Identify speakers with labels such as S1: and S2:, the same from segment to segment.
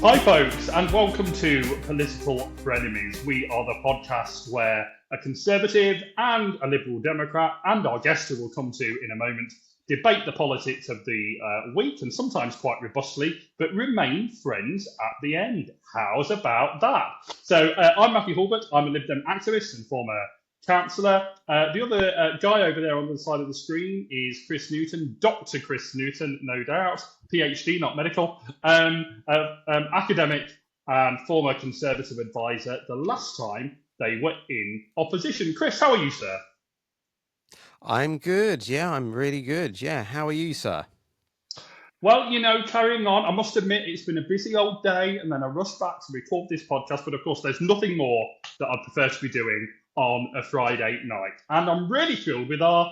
S1: Hi, folks, and welcome to Political Frenemies. We are the podcast where a Conservative and a Liberal Democrat, and our guest who we'll come to in a moment, debate the politics of the week, and sometimes quite robustly, but remain friends at the end. How's about that? So I'm Mathew Hulbert. I'm a Lib Dem activist and former councillor. The other guy over there on the side of the screen is Chris Newton, Dr. Chris Newton, no doubt, PhD, not medical, academic and former Conservative advisor. The last time they were in opposition. Chris, how are you, sir?
S2: I'm good. Yeah, I'm really good. Yeah, how are you, sir?
S1: Well, carrying on. I must admit, it's been a busy old day, and then I rushed back to record this podcast. But of course, there's nothing more that I'd prefer to be doing on a Friday night. And I'm really thrilled with our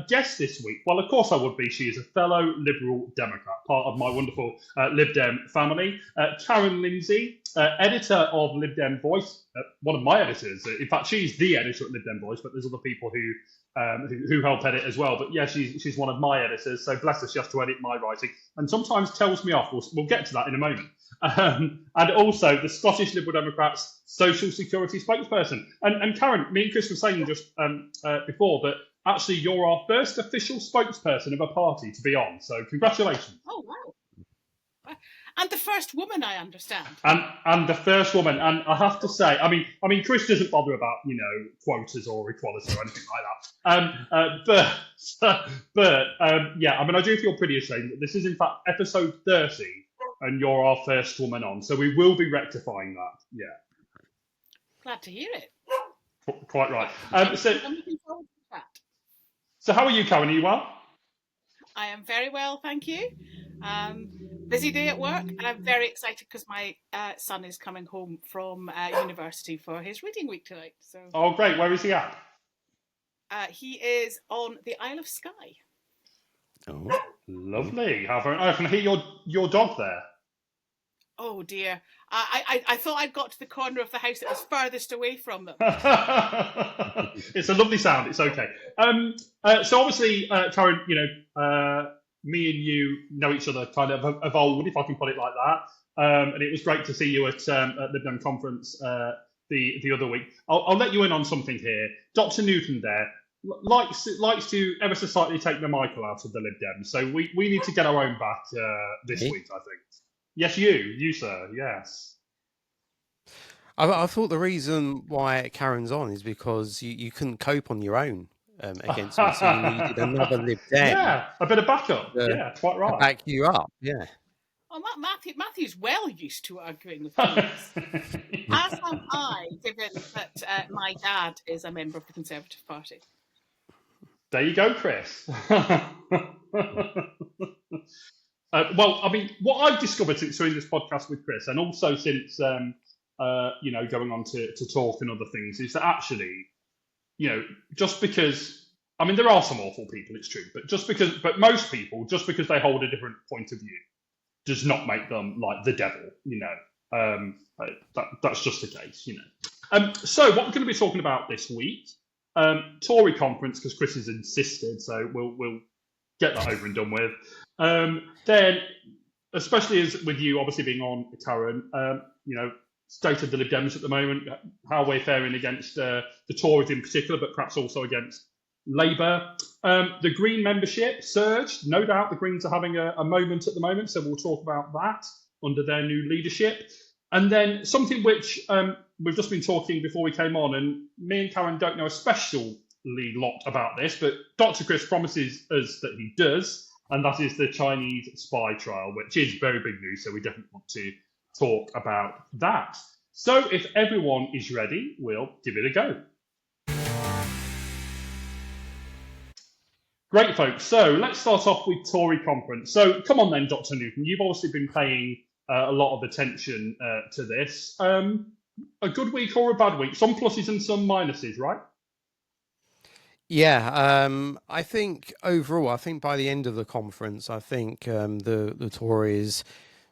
S1: guest this week. Well, of course I would be. She is a fellow Liberal Democrat, part of my wonderful Lib Dem family. Caron Lindsay, editor of Lib Dem Voice, one of my editors. In fact, she's the editor at Lib Dem Voice, but there's other people who help edit as well. But yeah, she's one of my editors. So bless her, she has to edit my writing and sometimes tells me off. We'll get to that in a moment. And also the Scottish Liberal Democrats social security spokesperson. And Caron, me and Chris were saying just before that actually you're our first official spokesperson of a party to be on. So congratulations.
S3: Oh, wow. And the first woman, I understand.
S1: And the first woman. And I have to say, I mean, Chris doesn't bother about, quotas or equality or anything like that. But yeah, I mean, I do feel pretty ashamed that this is in fact episode 30 and you're our first woman on. So we will be rectifying that. Yeah.
S3: Glad to hear it.
S1: Quite right.
S3: I'm looking forward to that.
S1: So how are you, Caron? Are you well?
S3: I am very well, thank you. Busy day at work, and I'm very excited because my son is coming home from university for his reading week tonight. So.
S1: Oh, great. Where is he at?
S3: He is on the Isle of Skye.
S1: Oh, lovely. I can hear your dog there.
S3: Oh dear. I thought I'd got to the corner of the house that was furthest away from them.
S1: It's a lovely sound. It's okay. So obviously, Caron, me and you know each other kind of old, if I can put it like that. And it was great to see you at the Dem conference the other week. I'll let you in on something here. Dr. Newton there likes to ever so slightly take the Michael out of the Lib Dem. So we need to get our own back this week, I think. Yes, you, sir. Yes.
S2: I thought the reason why Caron's on is because you couldn't cope on your own against me, so you needed another Lib Dem.
S1: Yeah, a bit of backup. Yeah, quite right.
S2: To back you up. Yeah.
S3: Oh, Matthew's well used to arguing with me. As am I, given that my dad is a member of the Conservative Party.
S1: There you go, Chris. Well, I mean, what I've discovered since doing this podcast with Chris, and also since going on to talk and other things, is that actually, just because, I mean, there are some awful people, it's true, but most people, just because they hold a different point of view, does not make them like the devil, that's just the case, So what we're going to be talking about this week, Tory conference, because Chris has insisted, so we'll get that over and done with. Then, especially as with you obviously being on, Caron, state of the Lib Dems at the moment, how we're faring against the Tories in particular, but perhaps also against Labour. The Green membership surged. No doubt the Greens are having a moment at the moment, so we'll talk about that under their new leadership. And then something which we've just been talking before we came on, and me and Caron don't know especially lot about this, but Dr. Chris promises us that he does, and that is the Chinese spy trial, which is very big news, so we definitely want to talk about that. So if everyone is ready, we'll give it a go. Great, folks. So let's start off with Tory conference. So come on then, Dr. Newton. You've obviously been paying a lot of attention to this. A good week or a bad week? Some pluses and some minuses, right?
S2: Yeah, I think overall, by the end of the conference, I think the Tories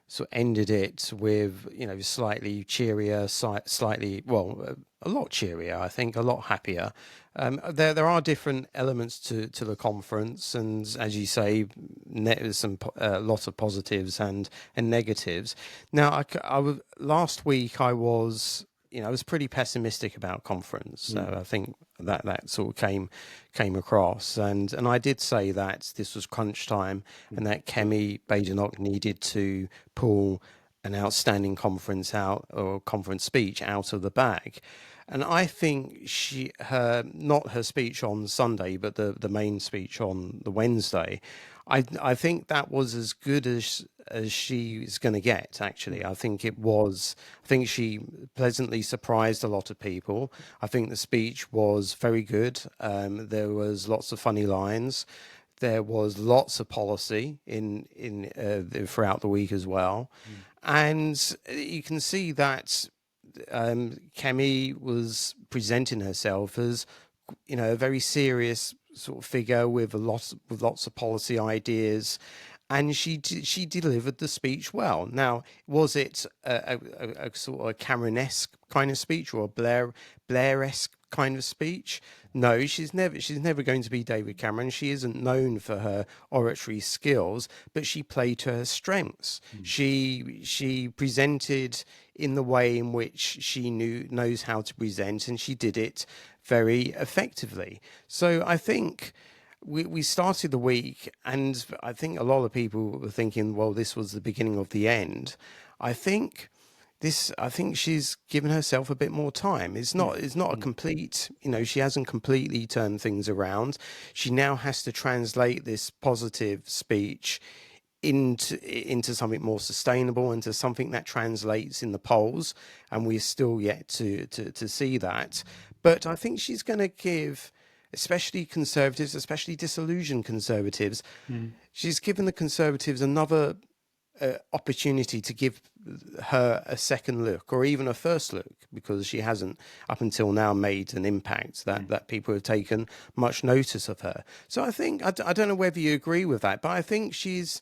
S2: sort of ended it with, slightly cheerier, a lot cheerier, I think, a lot happier. There are different elements to the conference, and as you say, lots of positives and negatives. Now, last week I was, I was pretty pessimistic about conference. So I think that sort of came across, and I did say that this was crunch time, and that Kemi Badenoch needed to pull an outstanding conference speech out of the bag. And I think not her speech on Sunday, but the main speech on the Wednesday, I think that was as good as she's going to get. Actually, I think it was. I think she pleasantly surprised a lot of people. I think the speech was very good. There was lots of funny lines. There was lots of policy in throughout the week as well, and you can see that Kemi was presenting herself as, a very serious sort of figure with lots of policy ideas, and she delivered the speech well. Now, was it a sort of a Caron-esque kind of speech or a Blair-esque kind of speech? No, she's never going to be David Cameron. She isn't known for her oratory skills, but she played to her strengths. She presented in the way in which she knows how to present, and she did it very effectively. So I think we started the week, and I think a lot of people were thinking, well, this was the beginning of the end. I think she's given herself a bit more time. It's not a complete, she hasn't completely turned things around. She now has to translate this positive speech into something more sustainable, into something that translates in the polls, and we're still yet to see that. But I think she's going to give, especially Conservatives, especially disillusioned Conservatives, she's given the Conservatives another opportunity to give her a second look, or even a first look, because she hasn't up until now made an impact that people have taken much notice of her. So I think, I don't know whether you agree with that, but I think she's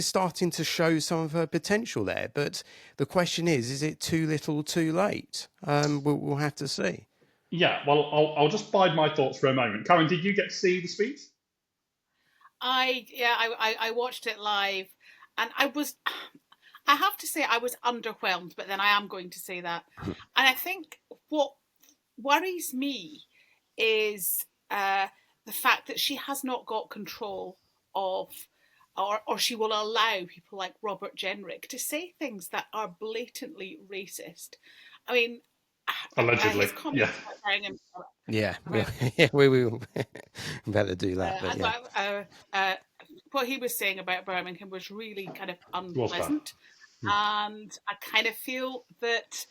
S2: starting to show some of her potential there. But the question is it too little, too late? We'll have to see.
S1: Yeah, well, I'll just bide my thoughts for a moment. Caron, did you get to see the speech?
S3: I watched it live, and I have to say I was underwhelmed, but then I am going to say that. And I think what worries me is the fact that she has not got control of, or she will allow people like Robert Jenrick to say things that are blatantly racist. I mean,
S1: allegedly,
S3: his comments about Birmingham.
S2: Yeah, we better do that. But yeah.
S3: What he was saying about Birmingham was really kind of unpleasant, and I kind of feel that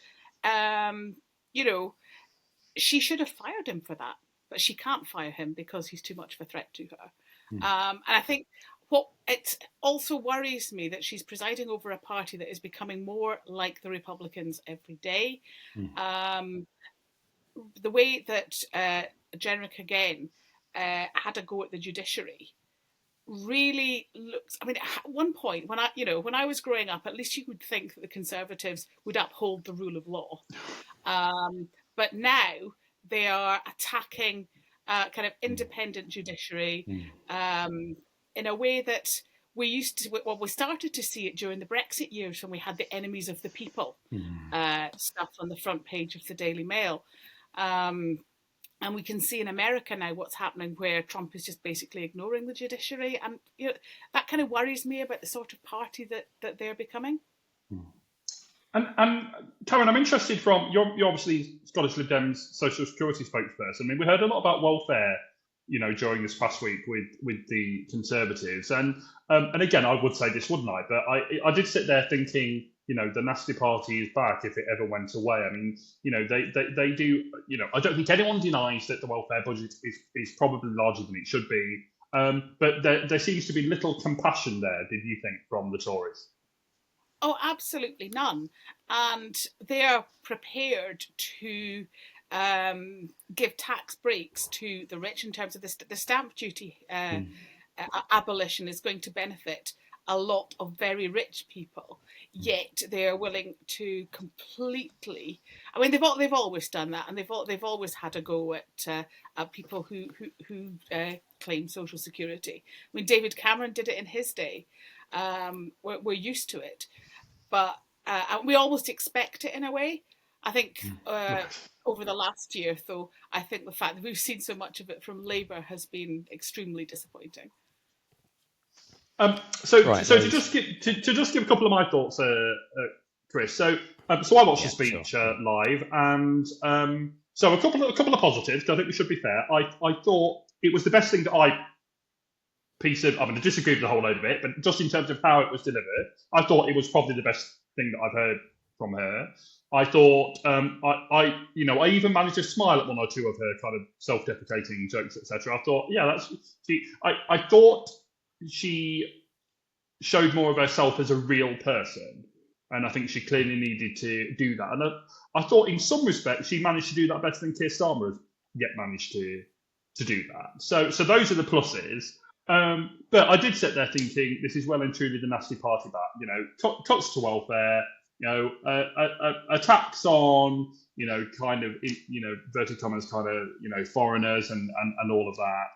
S3: she should have fired him for that, but she can't fire him because he's too much of a threat to her. And I think what it also worries me that she's presiding over a party that is becoming more like the Republicans every day. The way that Jenrick again had a go at the judiciary really looks. I mean, at one point when I was growing up, at least you would think that the Conservatives would uphold the rule of law, but now they are attacking kind of independent judiciary in a way that we started to see it during the Brexit years when we had the enemies of the people stuff on the front page of the Daily Mail. And we can see in America now what's happening, where Trump is just basically ignoring the judiciary. And that kind of worries me about the sort of party that they're becoming.
S1: And Caron, I'm interested from, you're obviously Scottish Lib Dems social security spokesperson. I mean, we heard a lot about welfare, during this past week with the Conservatives. And again, I would say this, wouldn't I? But I did sit there thinking, the nasty party is back if it ever went away. I mean, they do, I don't think anyone denies that the welfare budget is probably larger than it should be. But there seems to be little compassion there, did you think, from the Tories?
S3: Oh, absolutely none. And they are prepared to give tax breaks to the rich in terms of the stamp duty abolition is going to benefit a lot of very rich people, yet they are willing to completely. I mean, they've always done that, and they've always had a go at people who claim social security. I mean, David Cameron did it in his day. We're used to it, but we almost expect it in a way. I think over the last year, though, I think the fact that we've seen so much of it from Labour has been extremely disappointing.
S1: So
S2: Right,
S1: to just give a couple of my thoughts, Chris. So I watched the speech
S2: sure.
S1: live, and so a couple of positives. I think we should be fair. I thought it was the best thing that I'm going to disagree with the whole load of it, but just in terms of how it was delivered, I thought it was probably the best thing that I've heard from her. I thought I even managed to smile at one or two of her kind of self-deprecating jokes, etc. I thought, yeah, I thought she showed more of herself as a real person, and I think she clearly needed to do that. And I thought, in some respects, she managed to do that better than Keir Starmer has yet managed to do that. So those are the pluses. But I did sit there thinking, this is well and truly the nasty party back. Cuts to welfare. Attacks on kind of inverted commas kind of foreigners and all of that.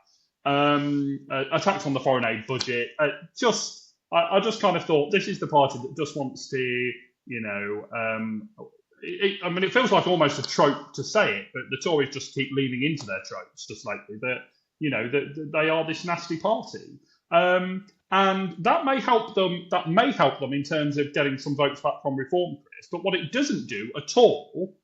S1: Attacks on the foreign aid budget. I just kind of thought, this is the party that just wants to it feels like almost a trope to say it, but the Tories just keep leaning into their tropes just lately. That that they are this nasty party. And that may help them. That may help them in terms of getting some votes back from Reform, Chris. But what it doesn't do at all,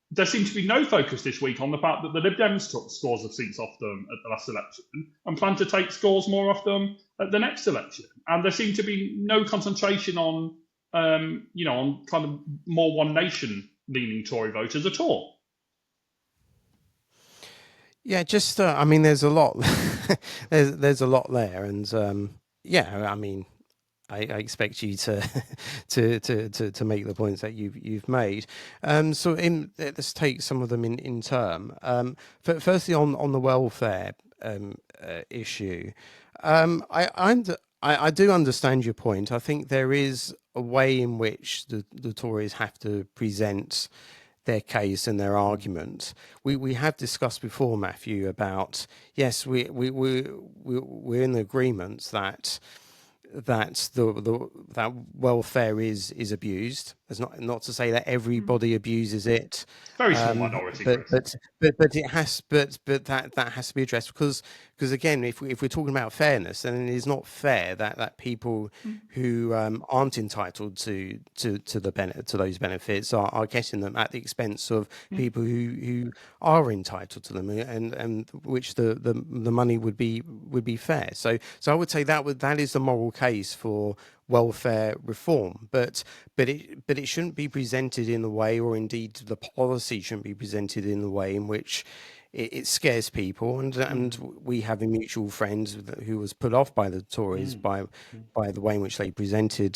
S1: there seems to be no focus this week on the fact that the Lib Dems took scores of seats off them at the last election and plan to take scores more off them at the next election. And there seemed to be no concentration on, on kind of more One Nation leaning Tory voters at all.
S2: Yeah, just I mean, there's a lot. there's a lot there, and yeah, I mean, I expect you to to make the points that you've made. So let's take some of them in turn. Firstly, on the welfare issue, I do understand your point. I think there is a way in which the Tories have to present their case and their argument. We have discussed before, Mathew, about yes, we're in agreement that that welfare is abused. It's not to say that everybody abuses it.
S1: Very small minority,
S2: but it has but that has to be addressed because again, if we're talking about fairness, then it is not fair that people who aren't entitled to those benefits are getting them at the expense of people who are entitled to them, and which the money would be fair. So I would say that is the moral case for welfare reform, but it shouldn't be presented in the way, or indeed the policy shouldn't be presented in the way in which it scares people. And we have a mutual friend who was put off by the Tories by the way in which they presented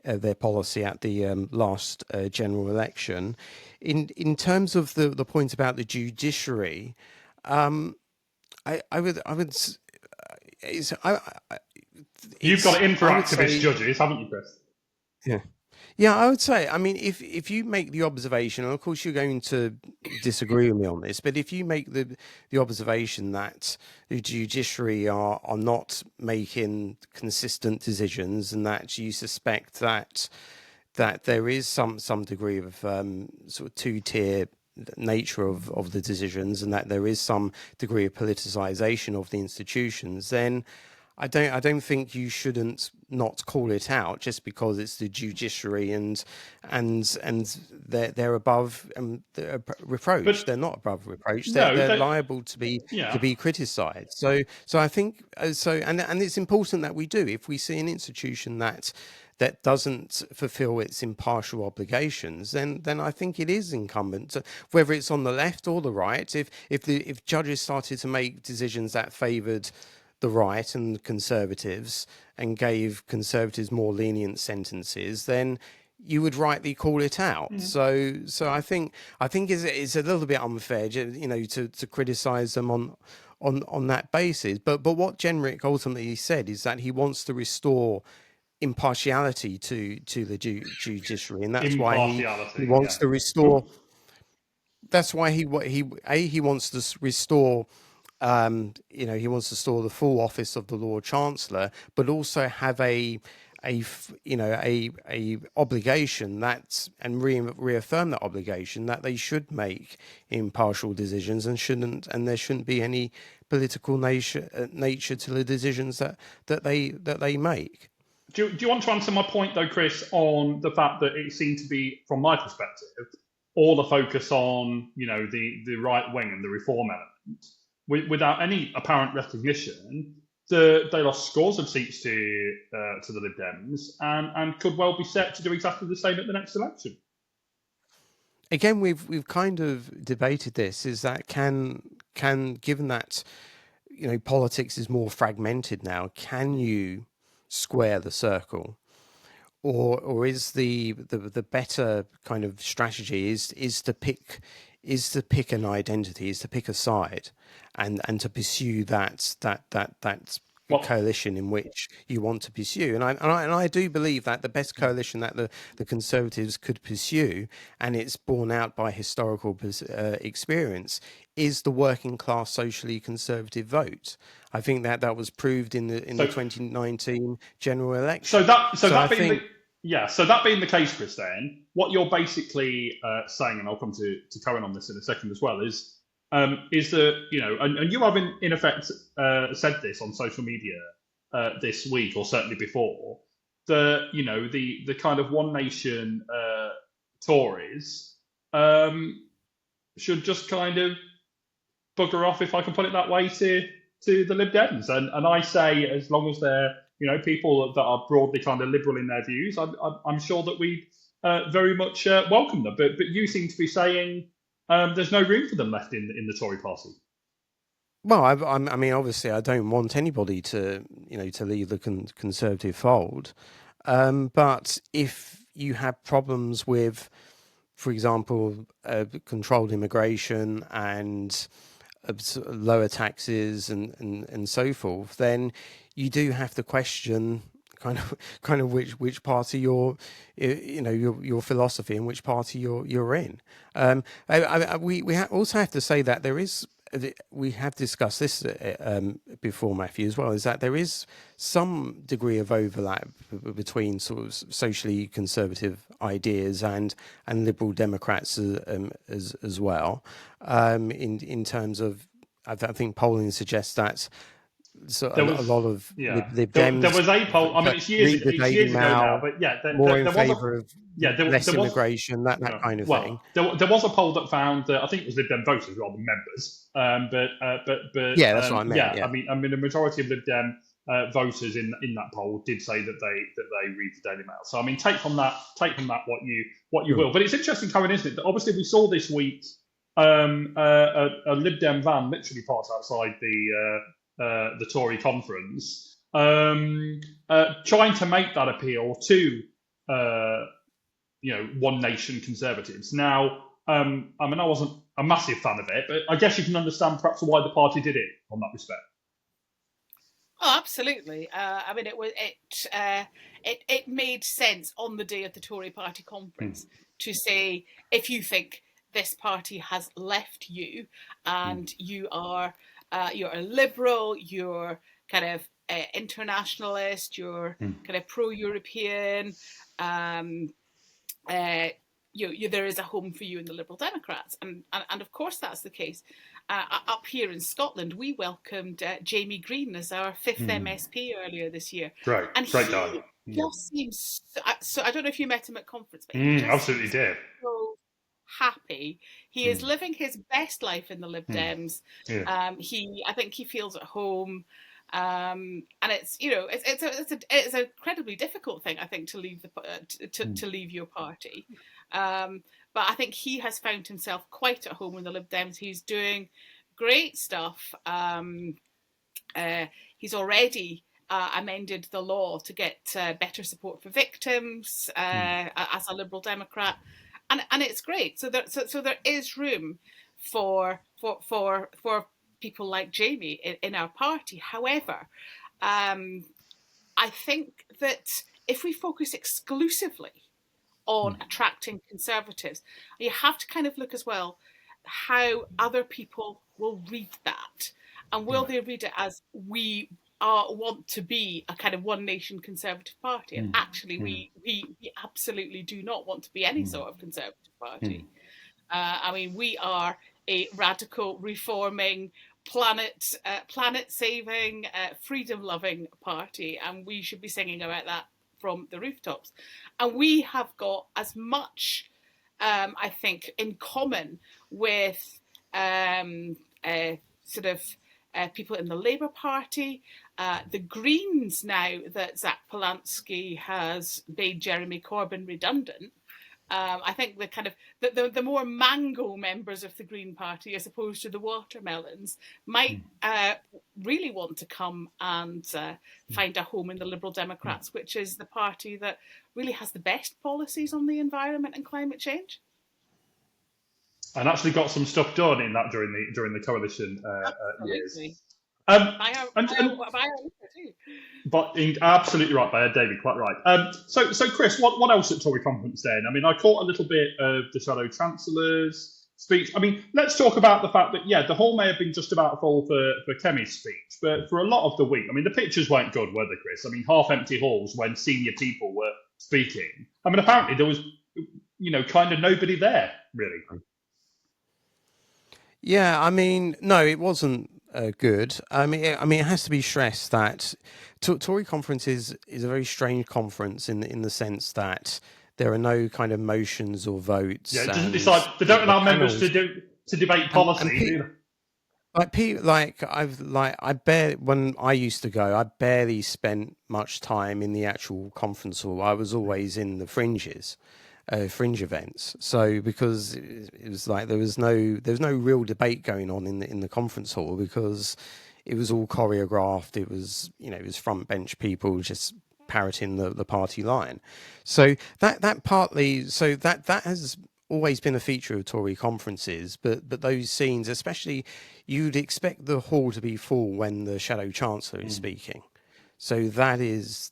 S2: their policy at the last general election. In terms of the point about the judiciary, I would.
S1: You've got to in for activist judges, haven't you, Chris?
S2: Yeah, I would say, I mean, if you make the observation, and of course you're going to disagree with me on this, but if you make the observation that the judiciary are not making consistent decisions, and that you suspect that there is some degree of sort of two-tier nature of the decisions, and that there is some degree of politicization of the institutions, then I don't think you shouldn't not call it out just because it's the judiciary and they're above reproach. But they're not above reproach. They're liable to be criticised. So I think and it's important that we do. If we see an institution that doesn't fulfil its impartial obligations, then I think it is incumbent, whether it's on the left or the right. If judges started to make decisions that favoured the right and Conservatives and gave Conservatives more lenient sentences, then you would rightly call it out. So I think it's a little bit unfair, to criticise them on that basis. But what Jenrick ultimately said is that he wants to restore impartiality to the judiciary, and that's why he
S1: Impartiality,
S2: wants
S1: yeah.
S2: to restore. That's why he wants to restore. He wants to restore the full office of the Lord Chancellor, but also have a obligation and reaffirm that obligation that they should make impartial decisions and there shouldn't be any political nature to the decisions that they make.
S1: Do you want to answer my point, though, Chris, on the fact that it seemed to be, from my perspective, all the focus on, the right wing and the reform element, without any apparent recognition, they lost scores of seats to the Lib Dems and could well be set to do exactly the same at the next election.
S2: Again, we've kind of debated this. Is that can given that politics is more fragmented now, can you square the circle, or is the better kind of strategy is to pick an identity, is to pick a side, and to pursue that coalition in which you want to pursue, and I do believe that the best coalition that the Conservatives could pursue, and it's borne out by historical experience, is the working class socially conservative vote. I think that was proved in the 2019 general election.
S1: So that being the case, Chris, then what you're basically saying, and I'll come to Caron on this in a second as well, is that and you have in effect said this on social media this week, or certainly before, the kind of one nation Tories should just kind of bugger off, if I can put it that way, to the Lib Dems, and I say, as long as they're people that are broadly kind of liberal in their views, I'm sure that we very much welcome them. But you seem to be saying there's no room for them left in the Tory party.
S2: Well, I mean, obviously, I don't want anybody to leave the Conservative fold, but if you have problems with, for example, controlled immigration and lower taxes and so forth, then you do have to question kind of which party your philosophy and which party you're in. We also have to say that there is. We have discussed this before, Mathew, as well, is that there is some degree of overlap between sort of socially conservative ideas and liberal Democrats as well. In terms of, I think polling suggests that a lot of Lib Dems.
S1: There was a poll. I mean, it's years ago now, but
S2: more in favour of less immigration, that kind of thing.
S1: There was a poll that found that I think it was Lib Dem voters rather than members. But
S2: yeah, that's what I meant.
S1: Yeah, I mean, the majority of Lib Dem voters in that poll did say that they read the Daily Mail. So I mean, take from that what you will. But it's interesting, Caron, isn't it? That obviously we saw this week a Lib Dem van literally parked outside the Tory conference, trying to make that appeal to one nation Conservatives. Now, I mean, I wasn't a massive fan of it, but I guess you can understand perhaps why the party did it on that respect.
S3: Oh, absolutely. I mean, it made sense on the day of the Tory party conference to say, if you think this party has left you and you're a liberal, you're kind of internationalist, you're kind of pro-European, there is a home for you in the Liberal Democrats. And of course that's the case. Up here in Scotland, we welcomed Jamie Green as our 5th MSP earlier this year.
S1: Right,
S3: and
S1: great guy.
S3: He just seems so. I don't know if you met him at conference, but he
S1: absolutely did.
S3: So happy. He is living his best life in the Lib Dems. I think he feels at home. And it's it's an incredibly difficult thing, I think, to leave to leave your party. But I think he has found himself quite at home in the Lib Dems. He's doing great stuff. He's already amended the law to get better support for victims as a Liberal Democrat, and it's great. So there is room for people like Jamie in our party. However, I think that if we focus exclusively on attracting Conservatives, you have to kind of look as well how other people will read that, and will they read it as we want to be a kind of one nation Conservative party, and actually we absolutely do not want to be any sort of Conservative party. I mean, we are a radical, reforming, planet-saving, freedom-loving party, and we should be singing about that from the rooftops. And we have got as much, I think, in common with people in the Labour Party, the Greens, now that Zach Polanski has made Jeremy Corbyn redundant. I think the more mango members of the Green Party, as opposed to the watermelons, might really want to come and find a home in the Liberal Democrats, which is the party that really has the best policies on the environment and climate change.
S1: And actually got some stuff done in that during the coalition years. Absolutely right, by David, quite right. So Chris, what else at Tory conference then? I mean, I caught a little bit of the Shadow Chancellor's speech. I mean, let's talk about the fact that, the hall may have been just about full for Kemi's speech, but for a lot of the week, I mean, the pictures weren't good, were they, Chris? I mean, half-empty halls when senior people were speaking. I mean, apparently there was, kind of nobody there, really.
S2: Yeah, I mean, no, it wasn't good. I mean, it has to be stressed that Tory conference is a very strange conference in the sense that there are no kind of motions or votes.
S1: Yeah, it doesn't decide. They don't allow members to debate policy. When I used to go, I barely spent much time in the actual conference hall. I was always in the fringes. Fringe events. So because it was like there was no real debate going on in the conference hall, because it was all choreographed. It was front bench people just parroting the party line. So that has always been a feature of Tory conferences, but those scenes, especially, you'd expect the hall to be full when the Shadow Chancellor is speaking. So that is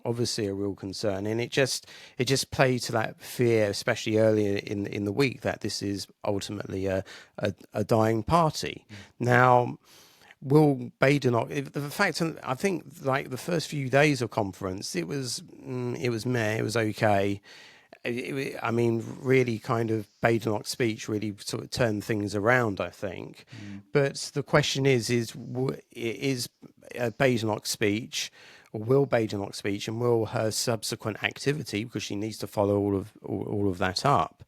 S1: obviously a real concern, and it just played to that fear, especially earlier in the week, that this is ultimately a dying party. Now, will Badenoch? The fact, I think, like the first few days of conference, it was meh, it was okay. I mean, really kind of Badenoch's speech really sort of turned things around, I think. But the question is Badenoch's speech, or will Badenoch's speech, and will her subsequent activity, because she needs to follow all of that up,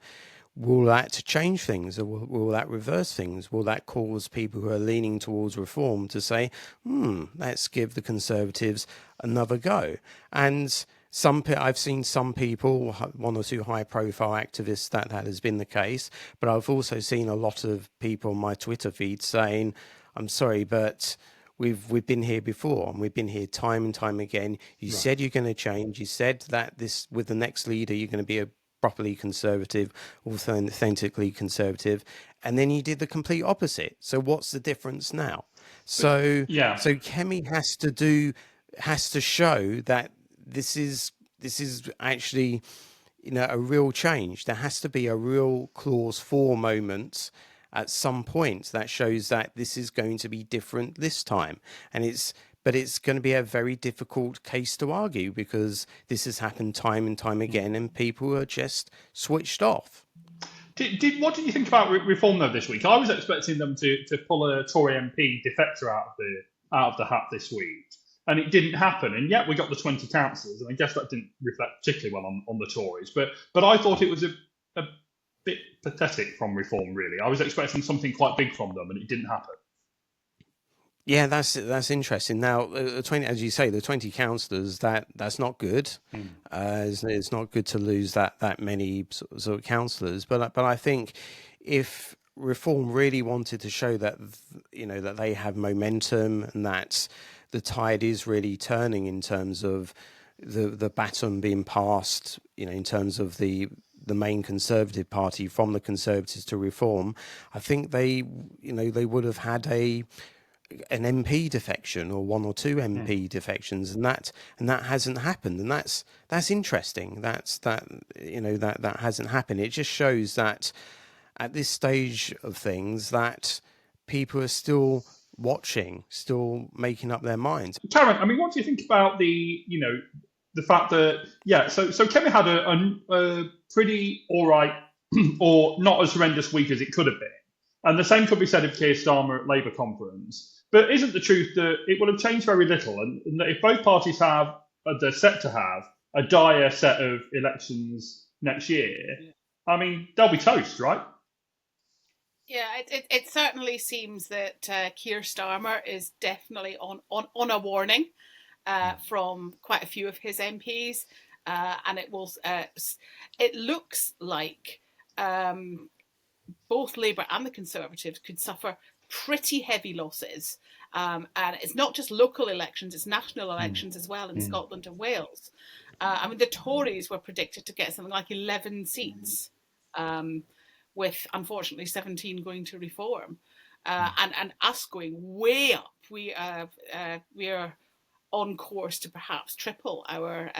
S1: will that change things, or will that reverse things? Will that cause people who are leaning towards reform to say, let's give the Conservatives another go? And I've seen some people, one or two high-profile activists, that has been the case. But I've also seen a lot of people on my Twitter feed saying, "I'm sorry, but we've been here before, and we've been here time and time again. You said you're going to change. You said that with the next leader, you're going to be a properly conservative, authentically conservative, and then you did the complete opposite. So what's the difference now?" So Kemi has to show that this is actually, a real change. There has to be a real clause 4 moment at some point that shows that this is going to be different this time. But it's going to be a very difficult case to argue, because this has happened time and time again, and people are just switched off. What did you think about reform though this week? I was expecting them to pull a Tory MP defector out of the hat this week. And it didn't happen, and yet we got the 20 councillors, and I guess that didn't reflect particularly well on the Tories. But I thought it was a bit pathetic from Reform, really. I was expecting something quite big from them, and it didn't happen.
S2: Yeah, that's interesting. Now, the 20, as you say, the 20 councillors, that's not good. It's not good to lose that many sort of councillors. But I think if Reform really wanted to show that that they have momentum, and that the tide is really turning in terms of the baton being passed, in terms of the main Conservative Party from the Conservatives to Reform, I think they would have had an MP defection or one or two MP defections, and that hasn't happened, and that's interesting. That hasn't happened. It just shows that at this stage of things that people are still watching, still making up their minds.
S1: Caron, I mean, what do you think about the fact that so Kevin had a pretty all right or not as horrendous week as it could have been, and the same could be said of Keir Starmer at Labour conference. But isn't the truth that it will have changed very little, and that if both parties they're set to have a dire set of elections next year, I mean, they'll be toast, right?
S3: Yeah, it certainly seems that Keir Starmer is definitely on a warning from quite a few of his MPs, and it looks like both Labour and the Conservatives could suffer pretty heavy losses. And it's not just local elections, it's national elections as well in Scotland and Wales. I mean, the Tories were predicted to get something like 11 seats, with, unfortunately, 17 going to Reform. And us going way up. We are on course to perhaps triple our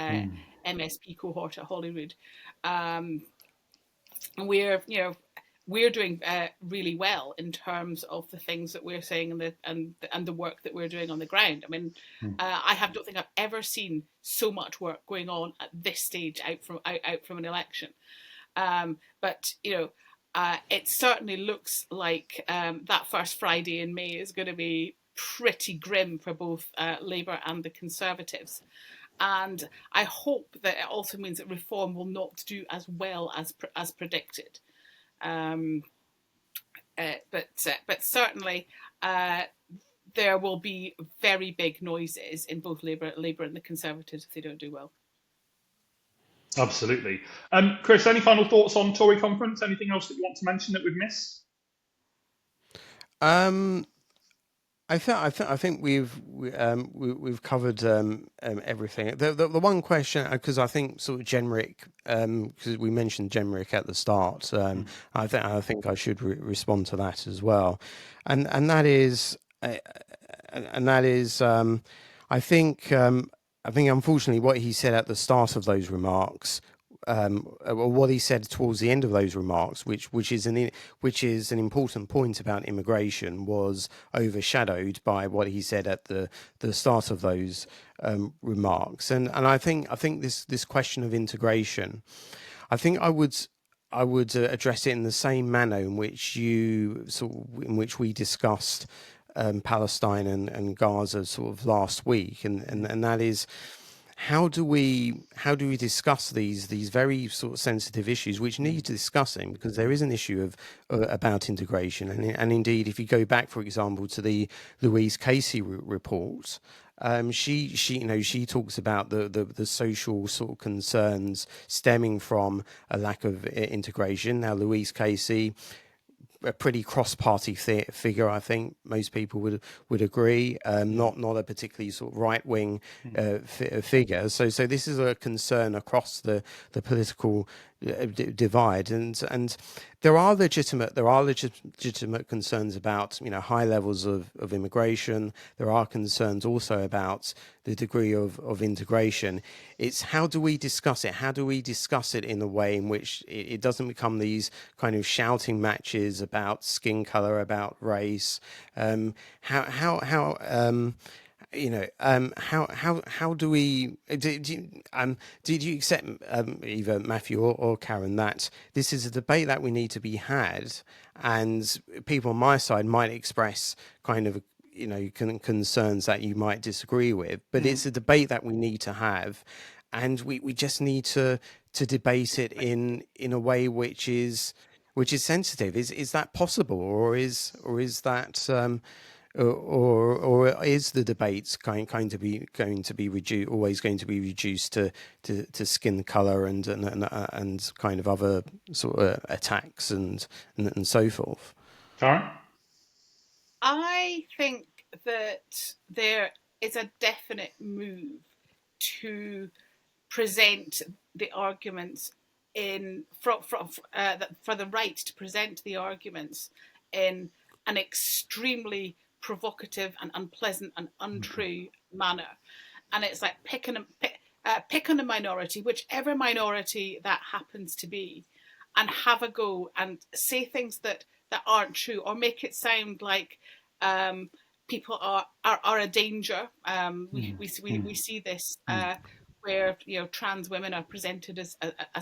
S3: MSP cohort at Holyrood. And we're doing really well in terms of the things that we're saying and the work that we're doing on the ground. I mean, I don't think I've ever seen so much work going on at this stage out from an election. But it certainly looks like that first Friday in May is going to be pretty grim for both Labour and the Conservatives. And I hope that it also means that Reform will not do as well as predicted. But certainly there will be very big noises in both Labour and the Conservatives if they don't do well.
S1: Absolutely. Chris, any final thoughts on Tory conference? Anything else that you want to mention that we've missed?
S2: I think we've covered everything. The one question, because I think sort of generic, because we mentioned generic at the start, I think I should respond to that as well, and that is I think unfortunately what he said at the start of those remarks. What he said towards the end of those remarks, which is an important point about immigration, was overshadowed by what he said at the start of those remarks. And I think this question of integration, I think I would address it in the same manner in which we discussed Palestine and Gaza sort of last week, and that is, how do we discuss these very sort of sensitive issues which need discussing, because there is an issue about integration, and indeed if you go back, for example, to the Louise Casey report, she talks about the social sort of concerns stemming from a lack of integration. Now, Louise Casey, a pretty cross-party figure, I think most people would agree. Not a particularly sort of right-wing figure. So this is a concern across the political divide, and there are legitimate concerns about high levels of immigration. There are concerns also about the degree of integration. It's how do we discuss it? How do we discuss it in a way in which it doesn't become these kind of shouting matches about skin color, about race? How do we did you accept, either Mathew or Caron, that this is a debate that we need to be had, and people on my side might express kind of concerns that you might disagree with, but it's a debate that we need to have, and we just need to debate it in a way which is sensitive. Is that possible, or is that or is the debates going to be always going to be reduced to skin color and kind of other sort of attacks and so forth?
S1: Caron?
S3: I think that there is a definite move to present the arguments for the right to present the arguments in an extremely provocative and unpleasant and untrue manner. And it's like pick on a minority, whichever minority that happens to be, and have a go and say things that aren't true, or make it sound like people are a danger. We see this where trans women are presented as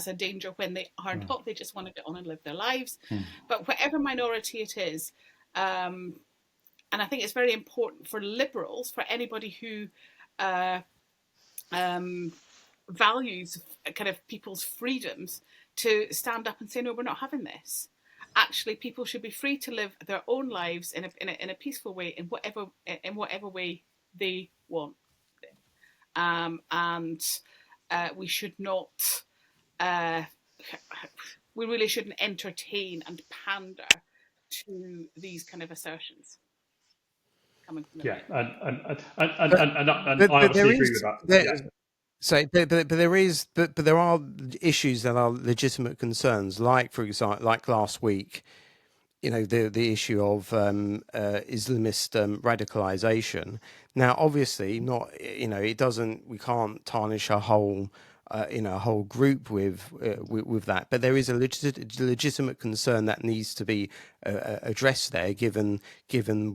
S3: a danger when they are not. They just want to get on and live their lives. But whatever minority it is, and I think it's very important for liberals, for anybody who values kind of people's freedoms, to stand up and say, no, we're not having this. Actually, people should be free to live their own lives in a peaceful way, in whatever way they want. And we should not, we really shouldn't entertain and pander to these kind of assertions coming from the right.
S1: And I obviously agree with that.
S2: So, but there are issues that are legitimate concerns, like, for example, like last week, the issue of Islamist radicalization. Now, obviously, not it doesn't. We can't tarnish a whole whole group with that, but there is a legitimate concern that needs to be addressed there, given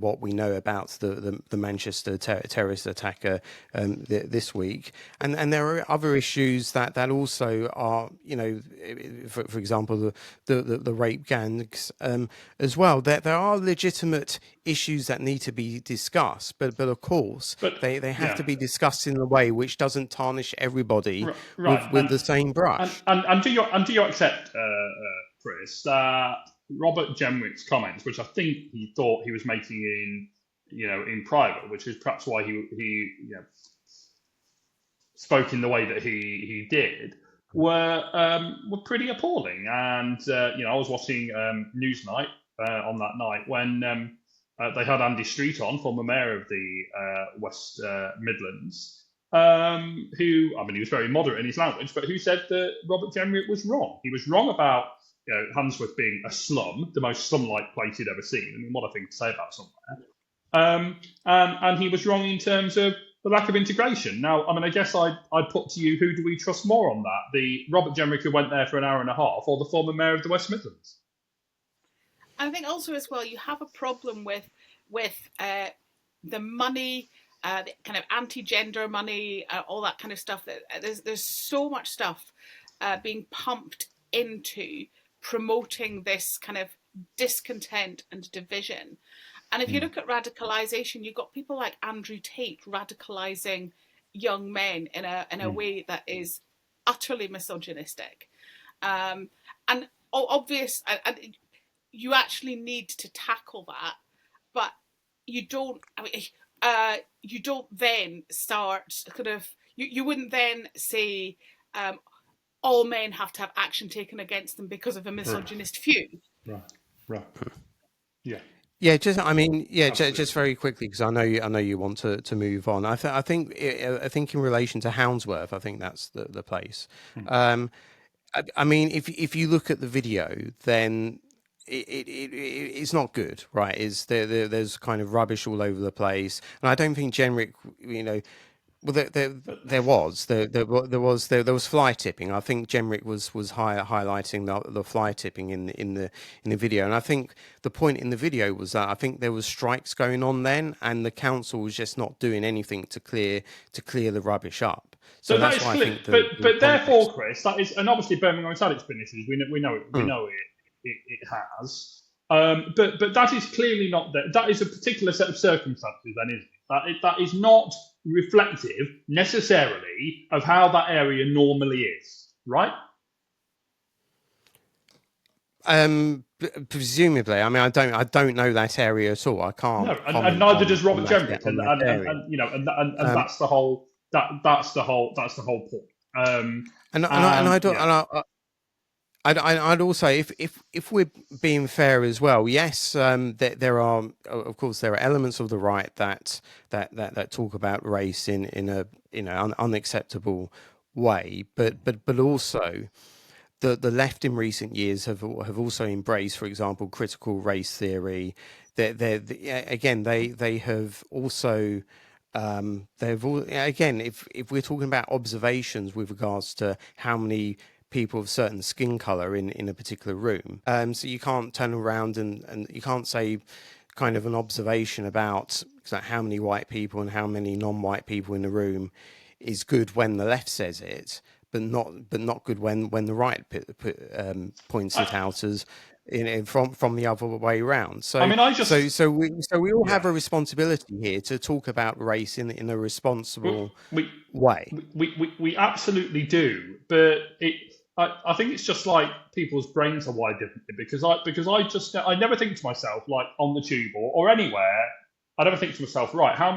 S2: what we know about the Manchester terrorist attack this week, and there are other issues that also are, for example, the rape gangs as well. There are legitimate issues that need to be discussed, but of course they have to be discussed in a way which doesn't tarnish everybody with the same brush.
S1: And do you accept, Chris, that Robert Jenrick's comments, which I think he thought he was making in private, which is perhaps why he spoke in the way that he did, were pretty appalling. And I was watching Newsnight on that night when they had Andy Street on, former mayor of the West Midlands, who, he was very moderate in his language, but who said that Robert Jenrick was wrong. He was wrong about Handsworth being a slum, the most slum-like place he'd ever seen. What a thing to say about somewhere. And he was wrong in terms of the lack of integration. Now, I guess I'd put to you, who do we trust more on that? The Robert Jenrick who went there for an hour and a half, or the former mayor of the West Midlands?
S3: I think also as well, you have a problem with the money, the kind of anti-gender money, all that kind of stuff. There's so much stuff being pumped into promoting this kind of discontent and division. And if you look at radicalisation, you've got people like Andrew Tate radicalising young men in a way that is utterly misogynistic, and obvious. And you actually need to tackle that, but you don't. You don't then start kind of. You wouldn't then say all men have to have action taken against them because of a misogynist view.
S1: Right. Yeah.
S2: Yeah, just very quickly, because I know you want to move on. I think in relation to Houndsworth, I think that's the place. If you look at the video, then it's not good, right? There's kind of rubbish all over the place, and I don't think Jenrick, well, there was fly tipping. I think Jenrick was highlighting the fly tipping in the video, and I think the point in the video was that I think there was strikes going on then, and the council was just not doing anything to clear the rubbish up. So
S1: that's
S2: why
S1: clear.
S2: I think.
S1: But therefore, Chris, that is, and obviously Birmingham's had its finishes. We know it has. But that is clearly not that. That is a particular set of circumstances, then, isn't it? That is not reflective necessarily of how that area normally is, right?
S2: Presumably, I don't know that area at all. I can't.
S1: No, and neither does Robert Jenrick, and that's the whole point.
S2: I'd also, if we're being fair as well, yes, there are, of course, there are elements of the right that talk about race in a unacceptable way, but also the left in recent years have also embraced, for example, critical race theory. again, they have also they've all again, if we're talking about observations with regards to how many people of certain skin color in a particular room, so you can't turn around and you can't say kind of an observation about how many white people and how many non-white people in the room is good when the left says it, but not good when the right points it out as from the other way around. So
S1: I mean,
S2: so we all have
S1: yeah.
S2: a responsibility here to talk about race in a responsible way.
S1: We absolutely do, but I think it's just like people's brains are wired differently because I never think to myself, like on the tube or anywhere. I never think to myself, right? How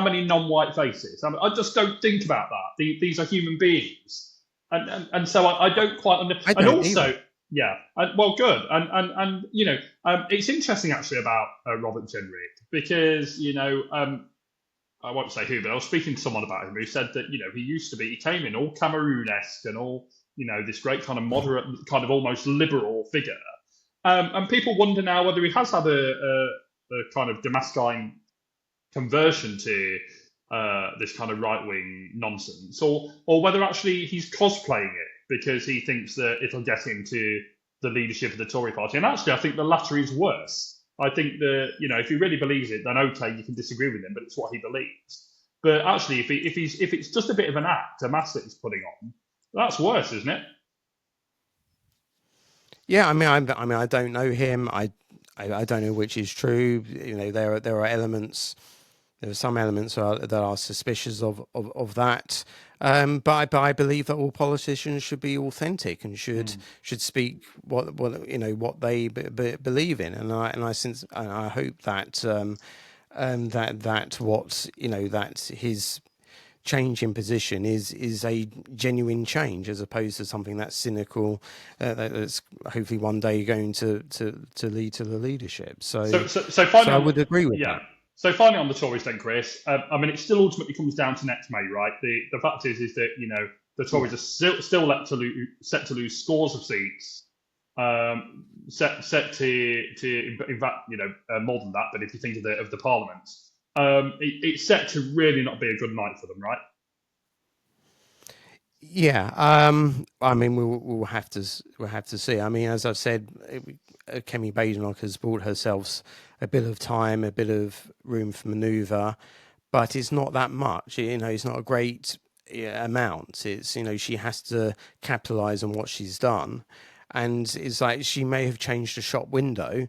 S1: many non-white faces? I just don't think about that. These are human beings, and so I don't quite understand. And also,
S2: either.
S1: yeah, well, good, and it's interesting actually about Robert Jenrick because I won't say who, but I was speaking to someone about him who said that he came in all Cameroon-esque and all this great kind of moderate, kind of almost liberal figure, and people wonder now whether he has had a kind of Damascene conversion to this kind of right-wing nonsense, or whether actually he's cosplaying it because he thinks that it'll get him to the leadership of the Tory party. And actually, I think the latter is worse. I think that if he really believes it, then okay, you can disagree with him, but it's what he believes. But actually, if it's just a bit of an act, a mask that he's putting on, that's worse, isn't it?
S2: Yeah, I mean, I don't know him. I don't know which is true. There are elements. There are some elements that are suspicious of that. But I believe that all politicians should be authentic and should speak what they believe in. And I hope that that his change in position is a genuine change as opposed to something that's cynical, that's hopefully one day going to lead to the leadership. So I would agree with that.
S1: So finally on the Tories then, Chris, I mean, it still ultimately comes down to next May, right? The fact is that the Tories are still set to lose scores of seats, set to in fact more than that. But if you think of the Parliament, it's set to really not be a good night for them, right?
S2: Yeah, I mean, we'll have to see. I mean, as I've said, Kemi Badenoch has bought herself a bit of time, a bit of room for manoeuvre, but it's not that much. It's not a great amount. It's she has to capitalise on what she's done, and it's like she may have changed the shop window,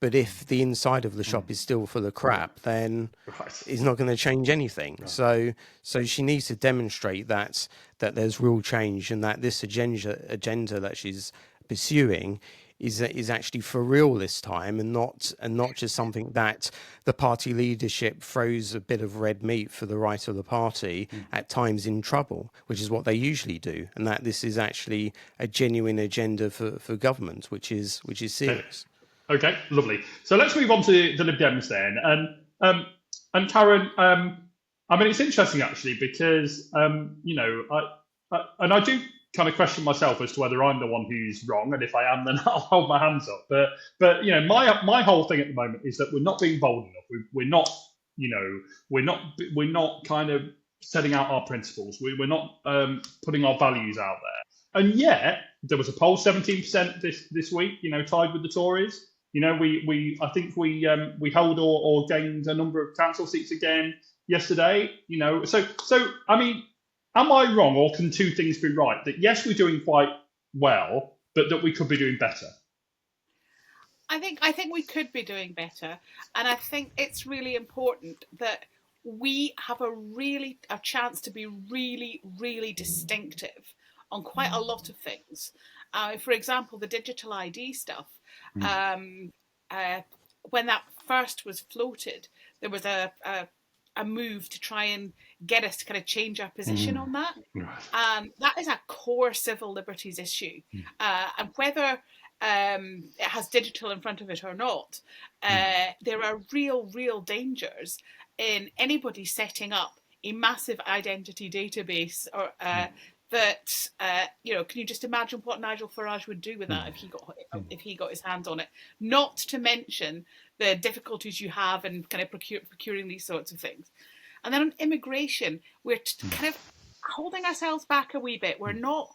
S2: but if the inside of the shop is still full of crap, then it's not going to change anything. Right. So she needs to demonstrate that there's real change and that this agenda that she's pursuing is actually for real this time, and not just something that the party leadership throws a bit of red meat for the right of the party at times in trouble, which is what they usually do, and that this is actually a genuine agenda for government, which is serious.
S1: Okay, lovely. So let's move on to the Lib Dems then, and Caron. I mean, it's interesting actually because I do kind of question myself as to whether I'm the one who's wrong, and if I am, then I'll hold my hands up. But my whole thing at the moment is that we're not being bold enough. We're not kind of setting out our principles. We're not putting our values out there. And yet there was a poll 17% this week. Tied with the Tories. I think we held or gained a number of council seats again yesterday. So I mean, am I wrong, or can two things be right? That yes, we're doing quite well, but that we could be doing better.
S3: I think we could be doing better, and I think it's really important that we have a chance to be really, really distinctive on quite a lot of things. For example, the digital ID stuff. When that first was floated, there was a move to try and get us to kind of change our position on that. That is a core civil liberties issue. And whether it has digital in front of it or not, there are real dangers in anybody setting up a massive identity database or that can you just imagine what Nigel Farage would do with that if he got his hands on it? Not to mention the difficulties you have in kind of procuring these sorts of things. And then on immigration, we're kind of holding ourselves back a wee bit. We're not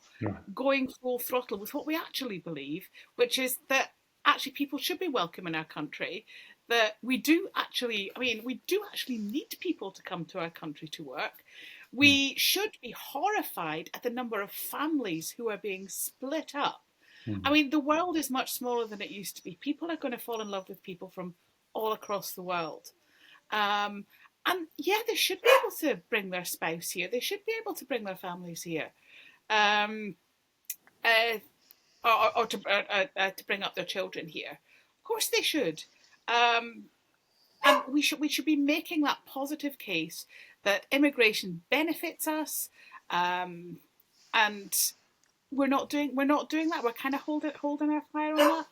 S3: going full throttle with what we actually believe, which is that actually people should be welcome in our country, that we do actually need people to come to our country to work. We should be horrified at the number of families who are being split up. I mean, the world is much smaller than it used to be. People are going to fall in love with people from all across the world. And yeah, they should be able to bring their spouse here. They should be able to bring their families here. Or to bring up their children here. Of course they should. And we should be making that positive case that immigration benefits us, and we're not doing that. We're kind of holding our fire on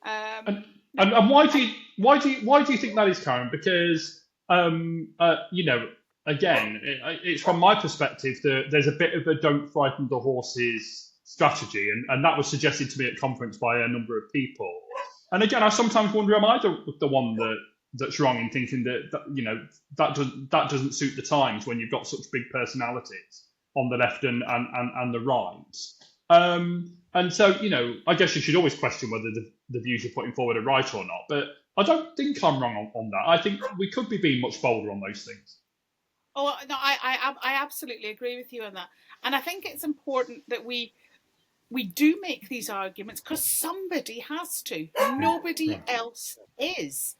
S3: that.
S1: And why do you think that is, Caron? Because again, it's from my perspective that there's a bit of a "don't frighten the horses" strategy, and that was suggested to me at conference by a number of people. And again, I sometimes wonder, am I the one that's wrong in thinking that doesn't suit the times when you've got such big personalities on the left and the right. And so, I guess you should always question whether the views you're putting forward are right or not. But I don't think I'm wrong on that. I think we could be being much bolder on those things.
S3: Oh no, I absolutely agree with you on that. And I think it's important that we do make these arguments because somebody has to. Nobody else is.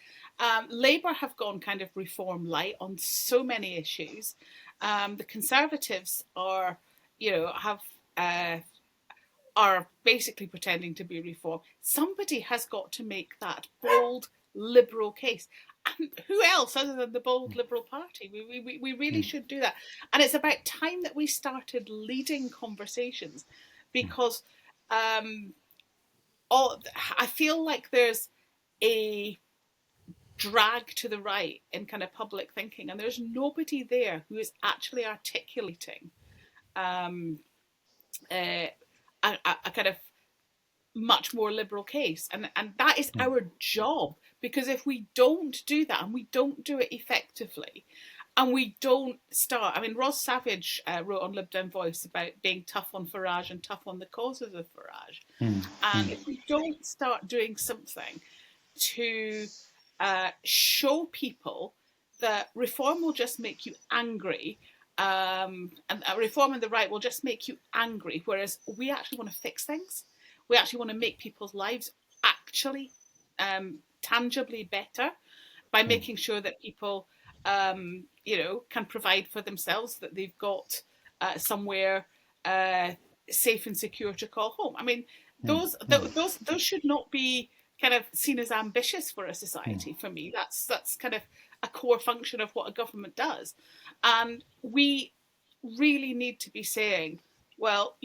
S3: Labour have gone kind of reform light on so many issues. The Conservatives are basically pretending to be reform. Somebody has got to make that bold liberal case. And who else other than the bold Liberal Party? We really should do that. And it's about time that we started leading conversations, because I feel like there's a drag to the right in kind of public thinking, and there's nobody there who is actually articulating a kind of much more liberal case, and that is our job. Because if we don't do that, and we don't do it effectively, and we don't start, I mean, Ros Savage wrote on Lib Dem Voice about being tough on Farage and tough on the causes of Farage. And if we don't start doing something to show people that reform will just make you angry, and reform in the right will just make you angry, whereas we actually want to fix things. We actually want to make people's lives actually tangibly better by making sure that people, can provide for themselves, that they've got somewhere safe and secure to call home. I mean, those should not be kind of seen as ambitious for a society. For me, that's kind of a core function of what a government does, and we really need to be saying, well,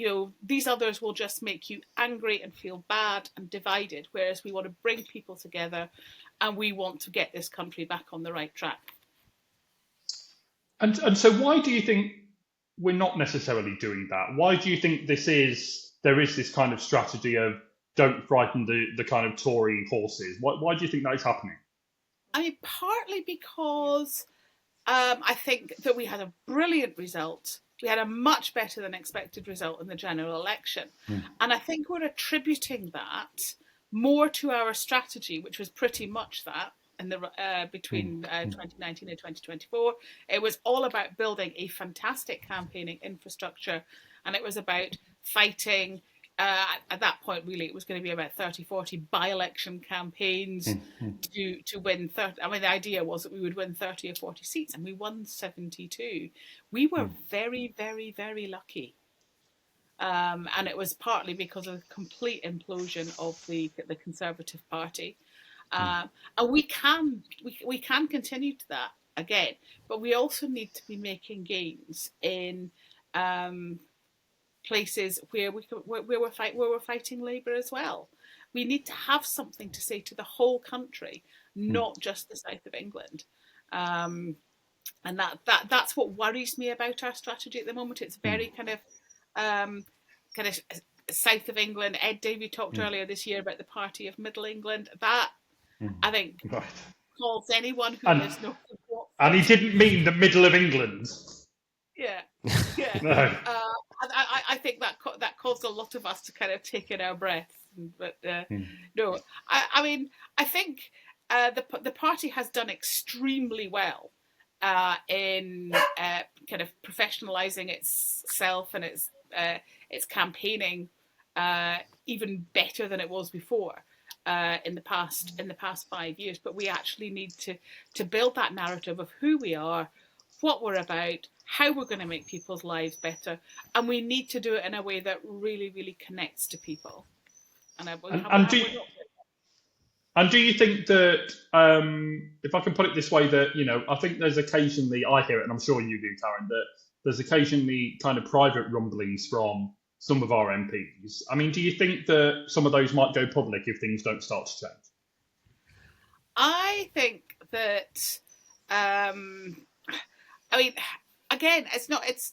S3: these others will just make you angry and feel bad and divided, whereas we want to bring people together and we want to get this country back on the right track.
S1: And so why do you think we're not necessarily doing that? Why do you think there is this kind of strategy of don't frighten the kind of Tory horses? Why do you think that is happening?
S3: I mean, partly because I think that we had a brilliant result. We had a much better than expected result in the general election. And I think we're attributing that more to our strategy, which was pretty much that in the between 2019 and 2024. It was all about building a fantastic campaigning infrastructure, and it was about fighting. At that point, really, it was going to be about 30, 40 by-election campaigns to win 30. I mean, the idea was that we would win 30 or 40 seats, and we won 72. We were very, very, very lucky. And it was partly because of the complete implosion of the Conservative Party. And we can continue to that again, but we also need to be making gains in places where we're fighting Labour as well. We need to have something to say to the whole country, not just the south of England. And that's what worries me about our strategy at the moment. It's very kind of south of England. Ed Davey talked earlier this year about the party of Middle England. That I think
S1: Right.
S3: calls anyone who
S1: And-
S3: lives north of Watford.
S1: And he didn't mean the middle of England.
S3: Yeah, yeah.
S1: No.
S3: I think that caused a lot of us to kind of take in our breath. But no, I mean, I think the party has done extremely well in kind of professionalising itself and its campaigning even better than it was before. In the past 5 years, but we actually need to build that narrative of who we are, what we're about, how we're going to make people's lives better, and we need to do it in a way that really, really connects to people.
S1: And do you think that, if I can put it this way, that, I think there's occasionally, I hear it, and I'm sure you do, Caron, that there's occasionally kind of private rumblings from some of our MPs. I mean, do you think that some of those might go public if things don't start to change?
S3: I think that, I mean, again, it's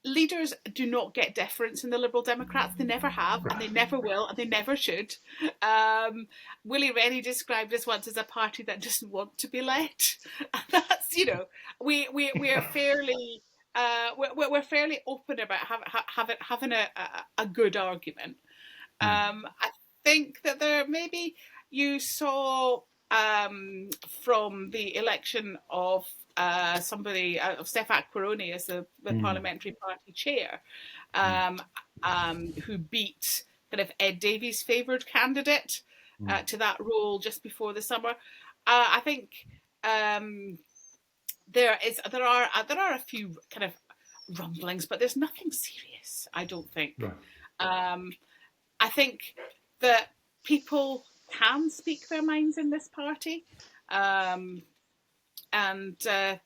S3: leaders do not get deference in the Liberal Democrats. They never have, and they never will, and they never should. Willie Rennie described us once as a party that doesn't want to be led. And that's, we are fairly... we're fairly open about having a good argument. I think that maybe you saw from the election of somebody of Stefan Caron as the parliamentary party chair, who beat kind of Ed Davies' favoured candidate to that role just before the summer. I think. There are a few kind of rumblings, but there's nothing serious, I don't think.
S1: Right.
S3: I think that people can speak their minds in this party, and I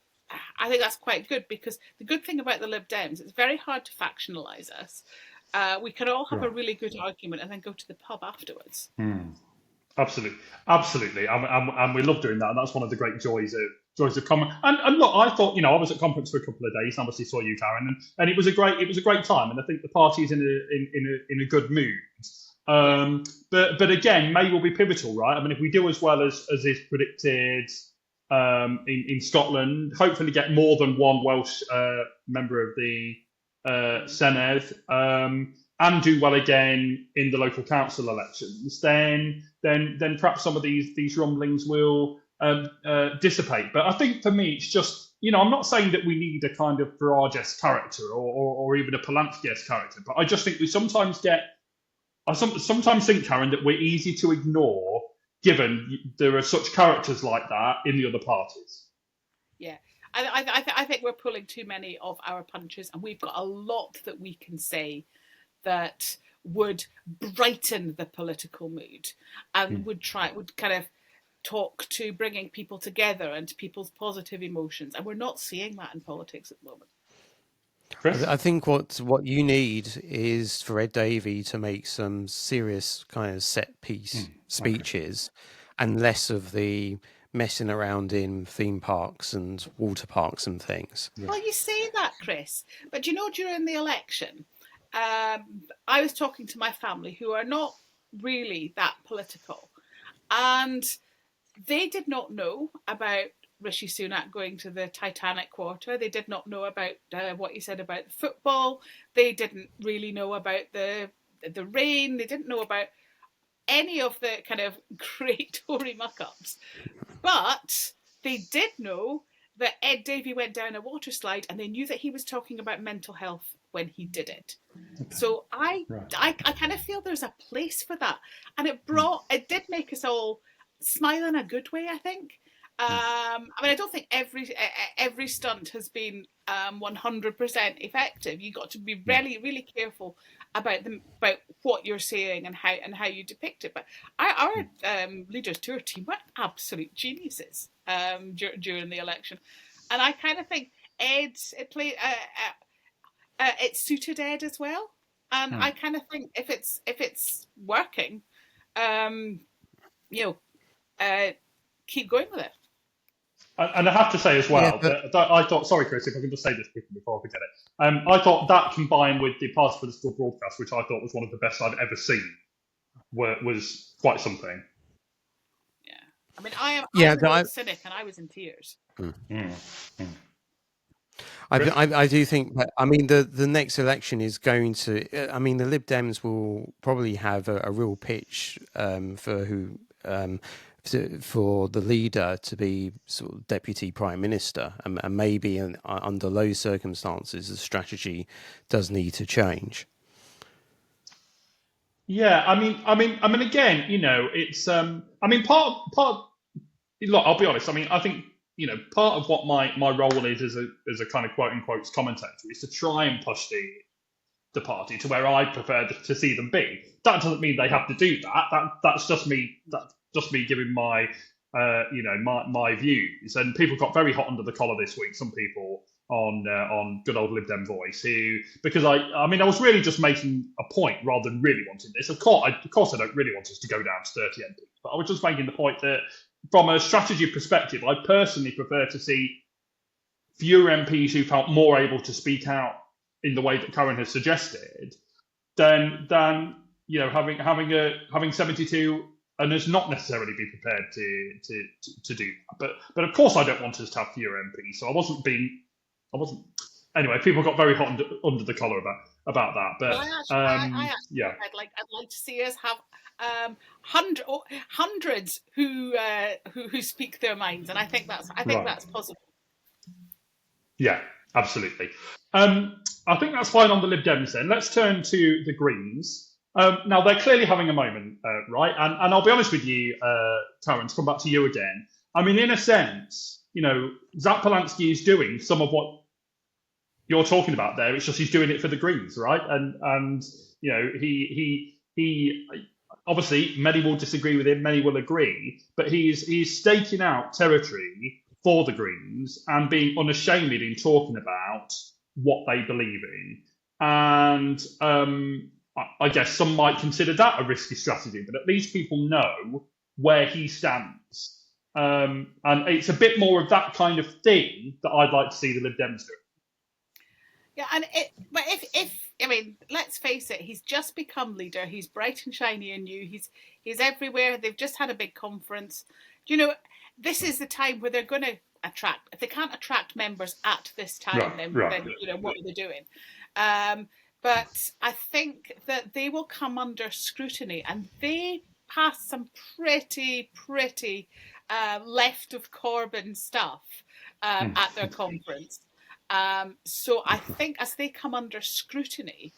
S3: think that's quite good, because the good thing about the Lib Dems, it's very hard to factionalise us. We can all have a really good argument and then go to the pub afterwards.
S1: Absolutely, and we love doing that, and that's one of the great joys of common. And look, I thought, I was at conference for a couple of days, and obviously saw you, Caron, and it was a great time, and I think the party's in a good mood. But again, May will be pivotal, right? I mean, if we do as well as is predicted in Scotland, hopefully get more than one Welsh member of the Senedd, and do well again in the local council elections, then perhaps some of these rumblings will dissipate. But I think for me, it's just, I'm not saying that we need a kind of Farage-esque character or even a Polanski-esque character, but I just think we sometimes think, Caron, that we're easy to ignore given there are such characters like that in the other parties.
S3: Yeah. I think we're pulling too many of our punches, and we've got a lot that we can say that would brighten the political mood and would kind of talk to bringing people together and people's positive emotions. And we're not seeing that in politics at the moment.
S1: Chris?
S2: I think what you need is for Ed Davey to make some serious kind of set piece speeches and less of the messing around in theme parks and water parks and things.
S3: Yeah. Well, you say that, Chris, but during the election, I was talking to my family who are not really that political, and they did not know about Rishi Sunak going to the Titanic Quarter. They did not know about what he said about football. They didn't really know about the rain. They didn't know about any of the kind of great Tory muck-ups. But they did know that Ed Davey went down a water slide, and they knew that he was talking about mental health when he did it. Okay. So I kind of feel there's a place for that. And it did make us all smile in a good way, I think. I mean, I don't think every stunt has been 100% effective. You've got to be really, really careful about what you're saying and how you depict it. But our Leaders Tour team were absolute geniuses during the election, and I kind of think it suited Ed as well. And I kind of think if it's working, keep going with it.
S1: And I have to say as well, that I thought, sorry, Chris, if I can just say this quickly before I forget it. I thought that combined with the Party Political broadcast, which I thought was one of the best I've ever seen, was quite something.
S3: Yeah. I mean, I'm
S2: Yeah,
S3: an old cynic, and I was in tears.
S2: I do think that, I mean, the next election is going to, I mean, the Lib Dems will probably have a real pitch for who, for the leader to be sort of deputy prime minister, and maybe under those circumstances, the strategy does need to change.
S1: Yeah, I mean, again, you know, it's I mean, part. Look, I'll be honest. I mean, I think, you know, part of what my role is as a kind of quote unquote commentator is to try and push the party to where I prefer to see them be. That doesn't mean they have to do that. That's just me. That's just me giving my you know, my views. And people got very hot under the collar this week. Some people on good old Lib Dem Voice, who, because I mean, I was really just making a point rather than really wanting this. Of course, I don't really want us to go down to 30 MPs, but I was just making the point that from a strategy perspective, I personally prefer to see fewer MPs who felt more able to speak out in the way that Caron has suggested, than you know, having 72 and us not necessarily be prepared to do that. But of course, I don't want us to have fewer MPs. So I wasn't. Anyway, people got very hot under the collar about that. But
S3: I
S1: yeah,
S3: I'd like to see us have hundreds who speak their minds, and I think that's possible.
S1: Yeah, absolutely. I think that's fine on the Lib Dems then. Let's turn to the Greens. Now, they're clearly having a moment, right? And I'll be honest with you, Caron, to come back to you again. I mean, in a sense, you know, Zach Polanski is doing some of what you're talking about there. It's just he's doing it for the Greens, right? And you know, he obviously, many will disagree with him, many will agree, but he's staking out territory for the Greens and being unashamed in talking about what they believe in. And I guess some might consider that a risky strategy, but at least people know where he stands. And it's a bit more of that kind of thing that I'd like to see the Lib Dems do.
S3: Yeah, but if I mean, let's face it, he's just become leader. He's bright and shiny and new. He's everywhere. They've just had a big conference. You know, this is the time where they're going to attract. If they can't attract members at this time, then you know, what are they doing? But I think that they will come under scrutiny, and they passed some pretty left of Corbyn stuff at their conference. So I think as they come under scrutiny,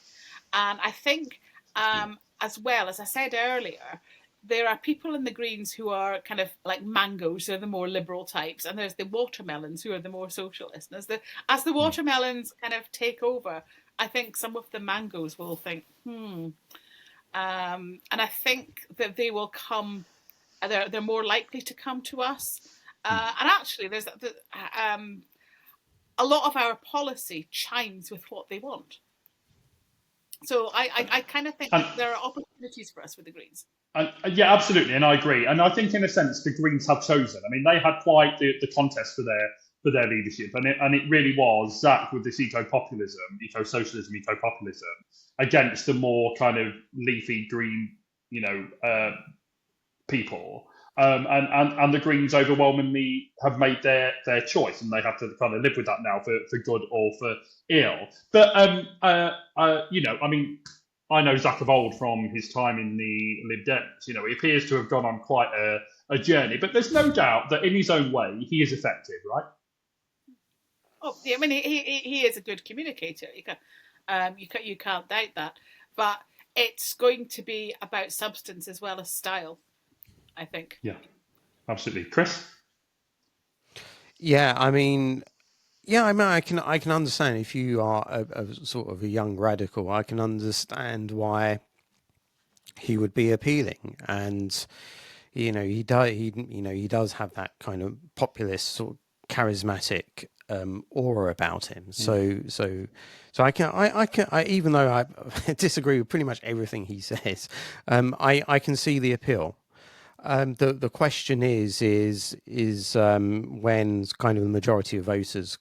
S3: and I think as well, as I said earlier, there are people in the Greens who are kind of like mangoes, they're the more liberal types, and there's the watermelons who are the more socialist. And as the watermelons kind of take over, I think some of the mangoes will think, and I think that they will come, they're more likely to come to us. And actually, there's a lot of our policy chimes with what they want. So I kind of think there are opportunities for us with the Greens.
S1: Yeah, absolutely, and I agree. And I think, in a sense, the Greens have chosen. I mean, they had quite the contest for their leadership, and it really was Zach with this eco-socialism, eco-populism, against the more kind of leafy green, you know, people. And the Greens overwhelmingly have made their choice, and they have to kind of live with that now for good or for ill. But you know, I mean, I know Zach of old from his time in the Lib Dems. You know, he appears to have gone on quite a journey, but there's no doubt that in his own way he is effective, right?
S3: Oh, yeah, I mean, he is a good communicator. You can't doubt that. But it's going to be about substance as well as style, I think.
S1: Yeah, absolutely. Chris?
S2: Yeah, I mean, I can understand if you are a sort of a young radical. I can understand why he would be appealing, and you know, he does have that kind of populist sort of charismatic aura about him. So I can even though I disagree with pretty much everything he says, I can see the appeal. The question is when kind of the majority of voters.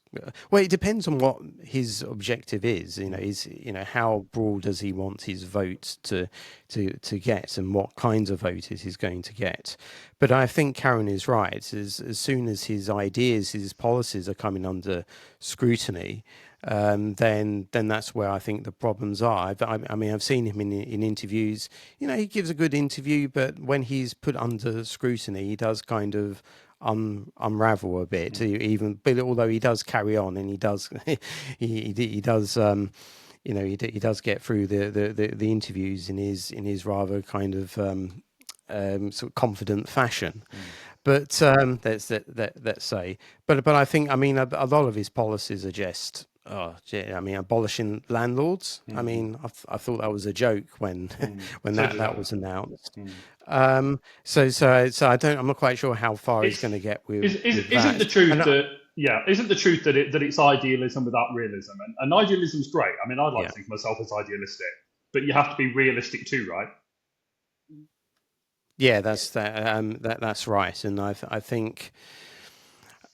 S2: Well, it depends on what his objective is. How broad does he want his vote to get, and what kinds of voters he's going to get. But I think Caron is right. As soon as his ideas, his policies are coming under scrutiny, then that's where I think the problems are. I mean, I've seen him in interviews. He gives a good interview, but when he's put under scrutiny, he does kind of unravel a bit. But although he does carry on, and he does, he does. He does get through the interviews in his rather kind of sort of confident fashion. But let's say, but I think, I mean, a lot of his policies are just, abolishing landlords. I mean, I thought that was a joke when that was announced. So I'm not quite sure how far he's going to get with
S1: isn't
S2: that.
S1: the truth isn't the truth that it's idealism without realism, and idealism's great. I mean, I like to think of myself as idealistic, but you have to be realistic too, right?
S2: Yeah, that's right, and I think.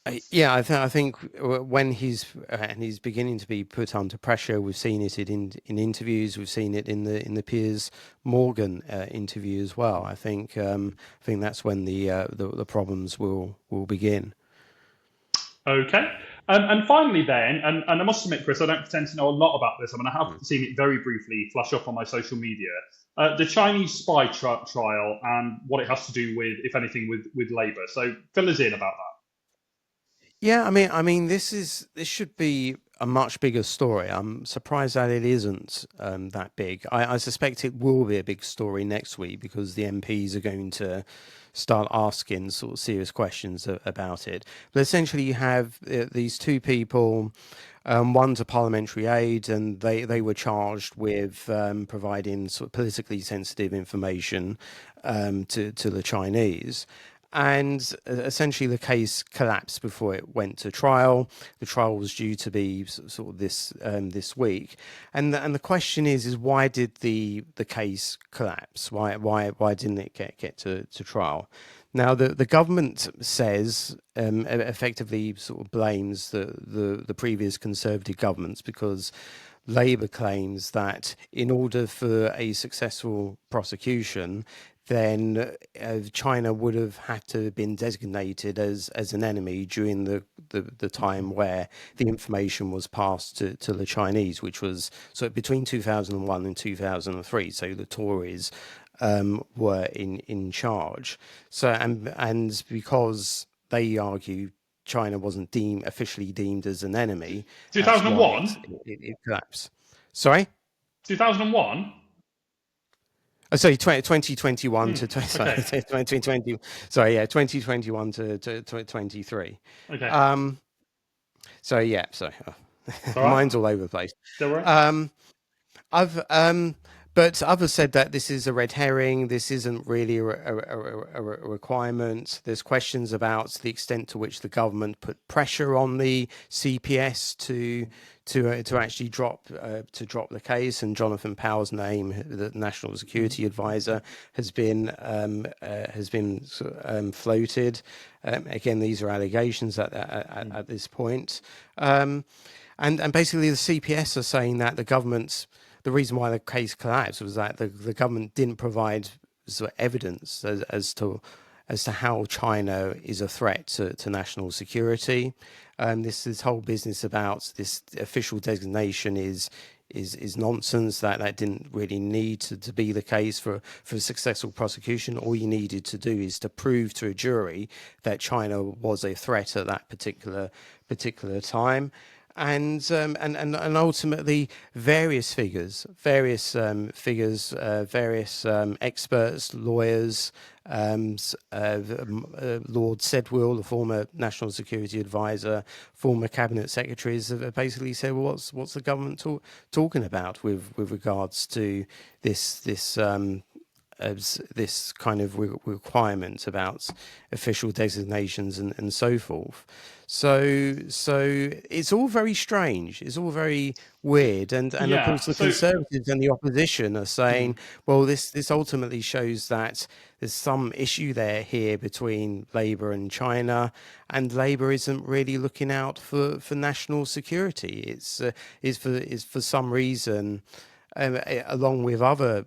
S2: I think when he's beginning to be put under pressure, we've seen it in interviews, we've seen it in the Piers Morgan interview as well. I think that's when the problems will begin.
S1: Okay. And finally then, and I must admit, Chris, I don't pretend to know a lot about this. I mean, I have seen it very briefly flash up on my social media. The Chinese spy trial and what it has to do with, if anything, with Labour. So fill us in about that.
S2: Yeah, I mean, this should be a much bigger story. I'm surprised that it isn't that big. I suspect it will be a big story next week because the MPs are going to start asking sort of serious questions about it. But essentially, you have these two people. One's a parliamentary aide, and they were charged with providing sort of politically sensitive information to the Chinese. And essentially, the case collapsed before it went to trial. The trial was due to be sort of this week, and the question is why did the case collapse? Why didn't it get to trial? Now, the government says effectively sort of blames the previous Conservative governments because Labour claims that in order for a successful prosecution, then China would have had to have been designated as an enemy during the time where the information was passed to the Chinese, which was sort of between 2001 and 2003. So the Tories were in charge. So and because they argue China wasn't officially deemed as an enemy,
S1: 2001?
S2: It collapsed. Sorry?
S1: 2001?
S2: Oh, sorry, 2021 to 2020. Sorry, 2021 to 23.
S1: Okay.
S2: So yeah, sorry, mine's all over the place.
S1: Don't worry.
S2: But others said that this is a red herring. This isn't really a requirement. There's questions about the extent to which the government put pressure on the CPS to actually drop the case. And Jonathan Powell's name, the National Security Advisor, has been floated. Again, these are allegations at this point. And basically, the CPS are saying that the reason why the case collapsed was that the government didn't provide sort of evidence as to how China is a threat to national security. This whole business about this official designation is nonsense. That didn't really need to be the case for a successful prosecution. All you needed to do is to prove to a jury that China was a threat at that particular time. And ultimately, various figures, various experts, lawyers, Lord Sedwill, the former National Security Advisor, former Cabinet Secretaries, have basically said, well, what's the government talking about with regards to this as this kind of requirement about official designations and so forth. So it's all very strange. It's all very weird, and of
S1: Yeah.
S2: course the
S1: So
S2: Conservatives and the opposition are saying, well, this ultimately shows that there's some issue here between Labour and China, and Labour isn't really looking out for national security. It's for some reason. Along with other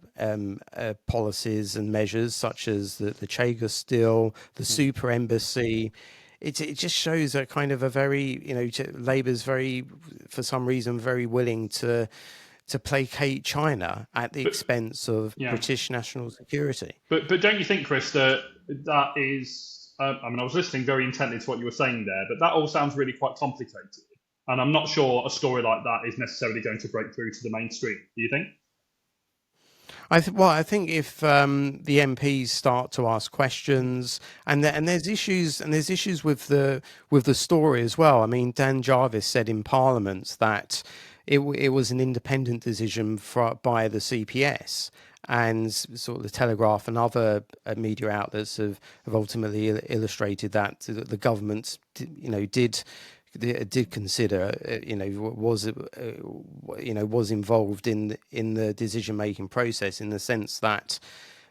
S2: policies and measures such as the Chagos deal, the super embassy, it just shows a kind of a very, Labour's very, for some reason, very willing to placate China at the expense of British national security.
S1: But don't you think, Chris, that is? I mean, I was listening very intently to what you were saying there, but that all sounds really quite complicated. And I'm not sure a story like that is necessarily going to break through to the mainstream. Do you think?
S2: I think if the MPs start to ask questions, and there's issues with the story as well. I mean, Dan Jarvis said in Parliament that it was an independent decision by the CPS, and sort of the Telegraph and other media outlets have ultimately illustrated that the government, did consider, was involved in the decision making process, in the sense that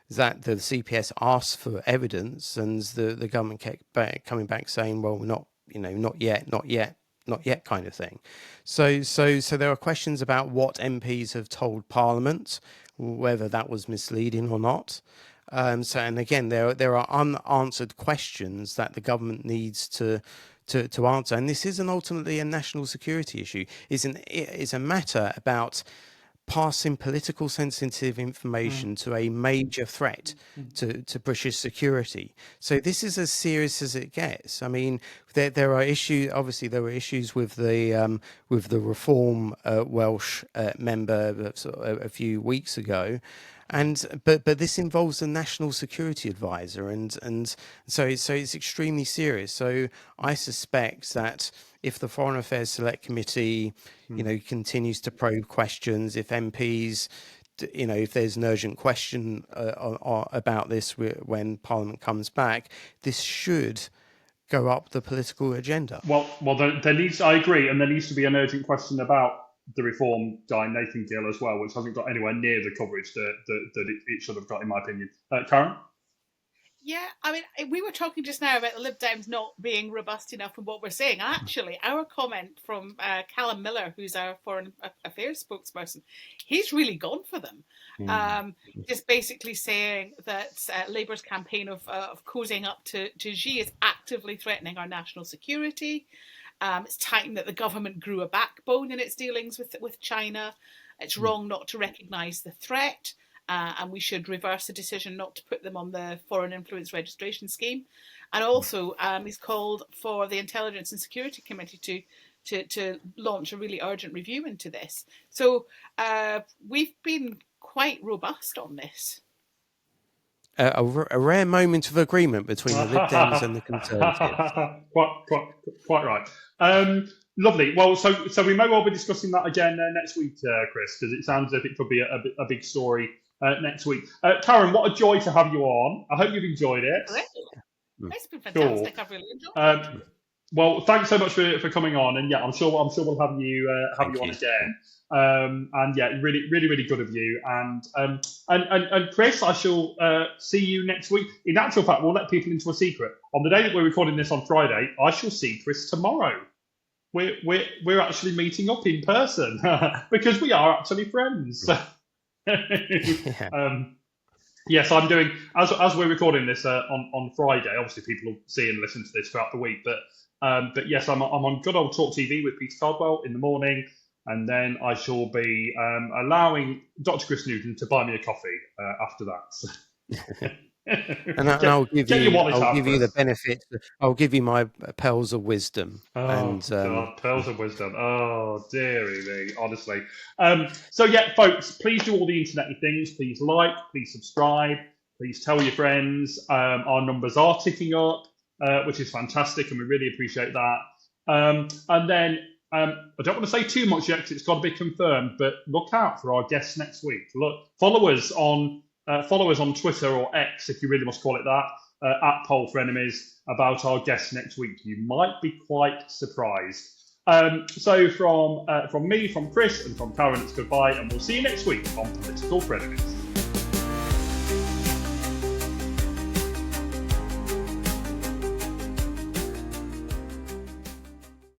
S2: the CPS asked for evidence, and the government kept coming back saying, well, not yet, kind of thing. So there are questions about what MPs have told Parliament, whether that was misleading or not. And again, there are unanswered questions that the government needs to answer, and this isn't ultimately a national security issue. It's a matter about passing political sensitive information to a major threat to British security. So this is as serious as it gets. I mean, there are issues. Obviously, there were issues with the Reform Welsh member a few weeks ago. But this involves a national security advisor, and so it's extremely serious. So I suspect that if the Foreign Affairs Select Committee, continues to probe questions, if MPs, if there's an urgent question about this when Parliament comes back, this should go up the political agenda.
S1: Well, there needs. I agree, and there needs to be an urgent question about the Reform guy Nathan Gill as well, which hasn't got anywhere near the coverage that it should have got, in my opinion. Caron?
S3: Yeah, I mean, we were talking just now about the Lib Dems not being robust enough in what we're saying. Actually, our comment from Callum Miller, who's our Foreign Affairs spokesperson, he's really gone for them. Just basically saying that Labour's campaign of cozying up to Xi is actively threatening our national security. It's time that the government grew a backbone in its dealings with China. It's wrong not to recognise the threat, and we should reverse the decision not to put them on the Foreign Influence Registration Scheme. And also, he's called for the Intelligence and Security Committee to launch a really urgent review into this. So we've been quite robust on this.
S2: A rare moment of agreement between the Lib Dems and the Conservatives.
S1: Quite right. Lovely. Well, so we may well be discussing that again next week, Chris, because it sounds as if it could be a big story next week. Caron, what a joy to have you on. I hope you've enjoyed it.
S3: It's been fantastic.
S1: Cool.
S3: I've really enjoyed it.
S1: Well, thanks so much for coming on, and yeah, I'm sure we'll have you on again. And yeah, really good of you. And Chris, I shall see you next week. In actual fact, we'll let people into a secret. On the day that we're recording this on Friday, I shall see Chris tomorrow. We're actually meeting up in person because we are actually friends. Yes, I'm doing as we're recording this on Friday. Obviously, people will see and listen to this throughout the week, but yes, I'm on good old Talk TV with Peter Caldwell in the morning. And then I shall be allowing Dr. Chris Newton to buy me a coffee after that.
S2: And I'll give you the benefit. I'll give you my pearls of wisdom.
S1: God, pearls of wisdom. Oh, dearie me, honestly. So yeah, folks, please do all the internet things. Please like, please subscribe, please tell your friends. Our numbers are ticking up, which is fantastic, and we really appreciate that. And then. I don't want to say too much yet because it's got to be confirmed, but look out for our guests next week. Follow us on Follow us on Twitter or X, if you really must call it that, at Poll Frenemies, about our guests next week. You might be quite surprised. So from me, from Chris, and from Caron, it's goodbye, and we'll see you next week on Political Frenemies.